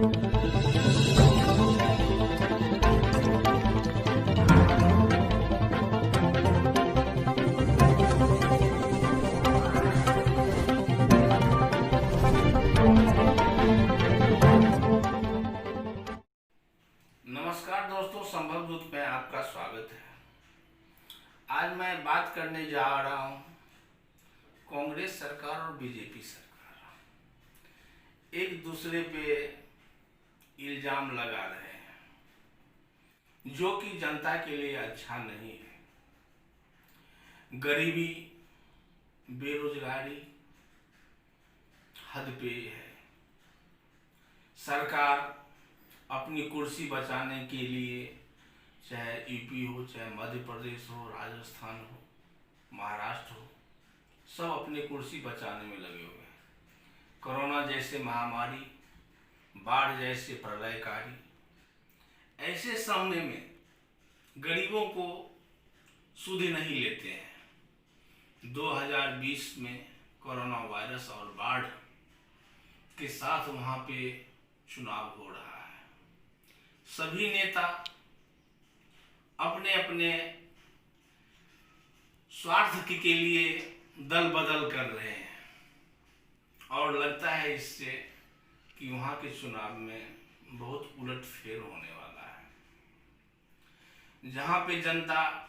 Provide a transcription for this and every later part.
नमस्कार दोस्तों, संभव दूत में आपका स्वागत है। आज मैं बात करने जा रहा हूं कांग्रेस सरकार और बीजेपी सरकार एक दूसरे पे इल्जाम लगा रहे हैं, जो कि जनता के लिए अच्छा नहीं है। गरीबी, बेरोजगारी हद पे है। सरकार अपनी कुर्सी बचाने के लिए, चाहे यूपी हो, चाहे मध्य प्रदेश हो, राजस्थान हो, महाराष्ट्र हो, सब अपनी कुर्सी बचाने में लगे हुए हैं। कोरोना जैसे महामारी, बाढ़ जैसे प्रलयकारी, ऐसे समय में गरीबों को सुध नहीं लेते हैं। 2020 में कोरोना वायरस और बाढ़ के साथ वहाँ पे चुनाव हो रहा है। सभी नेता अपने अपने स्वार्थ के लिए दल बदल कर रहे हैं और लगता है इससे कि वहाँ के चुनाव में बहुत उलटफेर होने वाला है। जहाँ पे जनता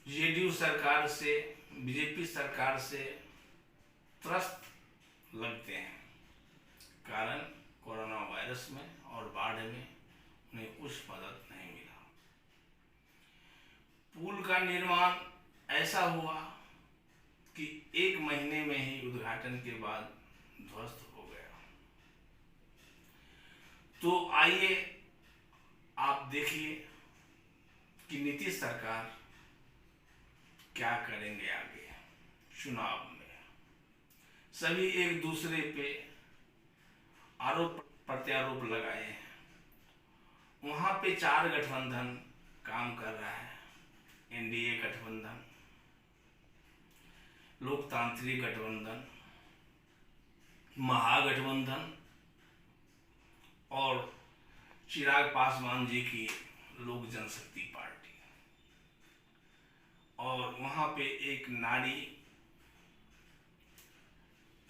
जेडीयू सरकार से, बीजेपी सरकार से त्रस्त लगते हैं, कारण कोरोना वायरस में और बाढ़ में उन्हें कुछ मदद नहीं मिला। पुल का निर्माण ऐसा हुआ कि 1 महीने में ही उद्घाटन के बाद ध्वस्त हो गया। तो आइए आप देखिए कि नीतीश सरकार क्या करेंगे आगे चुनाव में। सभी एक दूसरे पे आरोप प्रत्यारोप लगाए हैं। वहाँ पे 4 गठबंधन काम कर रहा है। एनडीए गठबंधन, लोकतांत्रिक गठबंधन, महागठबंधन और चिराग पासवान जी की लोक जनशक्ति पार्टी। और वहाँ पे एक नारी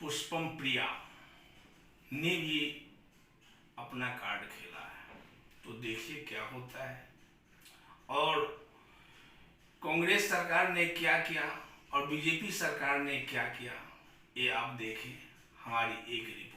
पुष्पम प्रिया ने भी अपना कार्ड खेला है। तो देखिए क्या होता है। और कांग्रेस सरकार ने क्या किया और बीजेपी सरकार ने क्या किया, ये आप देखिए हमारी एक रिपोर्ट।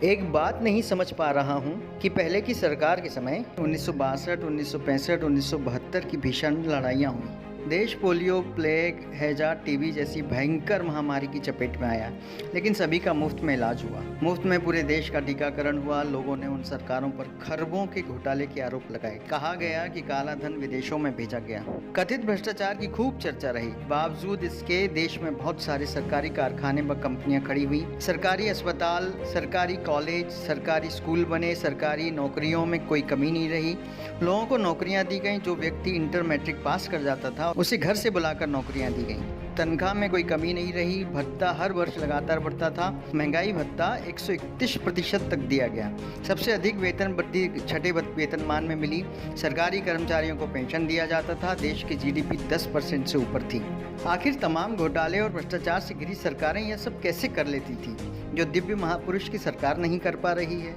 एक बात नहीं समझ पा रहा हूँ कि पहले की सरकार के समय 1962, 1965, 1972 की भीषण लड़ाइयाँ हुई। देश पोलियो, प्लेग, हैजा, टीबी जैसी भयंकर महामारी की चपेट में आया, लेकिन सभी का मुफ्त में इलाज हुआ। मुफ्त में पूरे देश का टीकाकरण हुआ। लोगों ने उन सरकारों पर खरबों के घोटाले के आरोप लगाए। कहा गया कि काला धन विदेशों में भेजा गया। कथित भ्रष्टाचार की खूब चर्चा रही। बावजूद इसके देश में बहुत सारे सरकारी कारखाने व कंपनियां खड़ी हुई। सरकारी अस्पताल, सरकारी कॉलेज, सरकारी स्कूल बने। सरकारी नौकरियों में कोई कमी नहीं रही। लोगों को नौकरियां दी गई। जो व्यक्ति इंटर मैट्रिक पास कर जाता था उसे घर से बुलाकर नौकरियां दी गईं। तनख्वाह में कोई कमी नहीं रही। भत्ता हर वर्ष लगातार बढ़ता था। महंगाई भत्ता 131% तक दिया गया। सबसे अधिक वेतन वृद्धि 6ठे वेतनमान में मिली। सरकारी कर्मचारियों को पेंशन दिया जाता था। देश की जीडीपी 10% से ऊपर थी। आखिर तमाम घोटाले और भ्रष्टाचार से घिरी सरकारें यह सब कैसे कर लेती थी, जो दिव्य महापुरुष की सरकार नहीं कर पा रही है?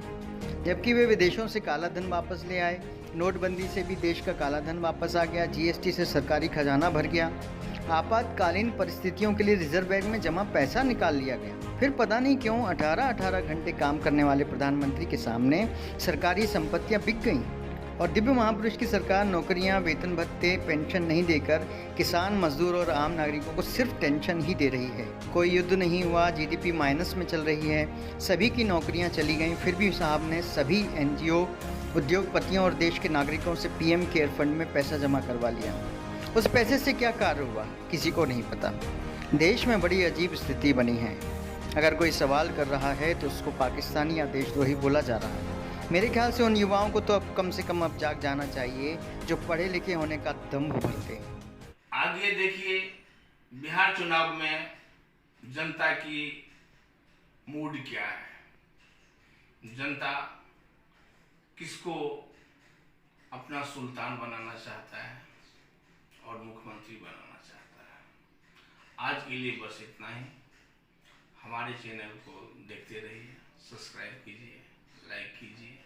जबकि वे विदेशों से काला धन वापस ले आए। नोटबंदी से भी देश का काला धन वापस आ गया। जीएसटी से सरकारी खजाना भर गया। आपातकालीन परिस्थितियों के लिए रिजर्व बैंक में जमा पैसा निकाल लिया गया। फिर पता नहीं क्यों 18-18 घंटे काम करने वाले प्रधानमंत्री के सामने सरकारी संपत्तियां बिक गईं और दिव्य महापुरुष की सरकार नौकरियां, वेतन भत्ते, पेंशन नहीं देकर किसान, मजदूर और आम नागरिकों को सिर्फ टेंशन ही दे रही है। कोई युद्ध नहीं हुआ, जीडीपी माइनस में चल रही है, सभी की नौकरियां चली गईं, फिर भी साहब ने सभी एनजीओ, उद्योगपतियों और देश के नागरिकों से पीएम केयर फंड में पैसा जमा करवा लिया। उस पैसे से क्या कार्य हुआ, किसी को नहीं पता। देश में बड़ी अजीब स्थिति बनी है। अगर कोई सवाल कर रहा है तो उसको पाकिस्तानी या देशद्रोही बोला जा रहा है। मेरे ख्याल से उन युवाओं को तो अब कम से कम अब जाग जाना चाहिए जो पढ़े लिखे होने का दम्भ भरते हैं। आगे देखिए बिहार चुनाव में जनता की मूड क्या है। जनता किसको अपना सुल्तान बनाना चाहता है और मुख्यमंत्री बनाना चाहता है। आज के लिए बस इतना ही। हमारे चैनल को देखते रहिए, सब्सक्राइब कीजिए, लाइक कीजिए।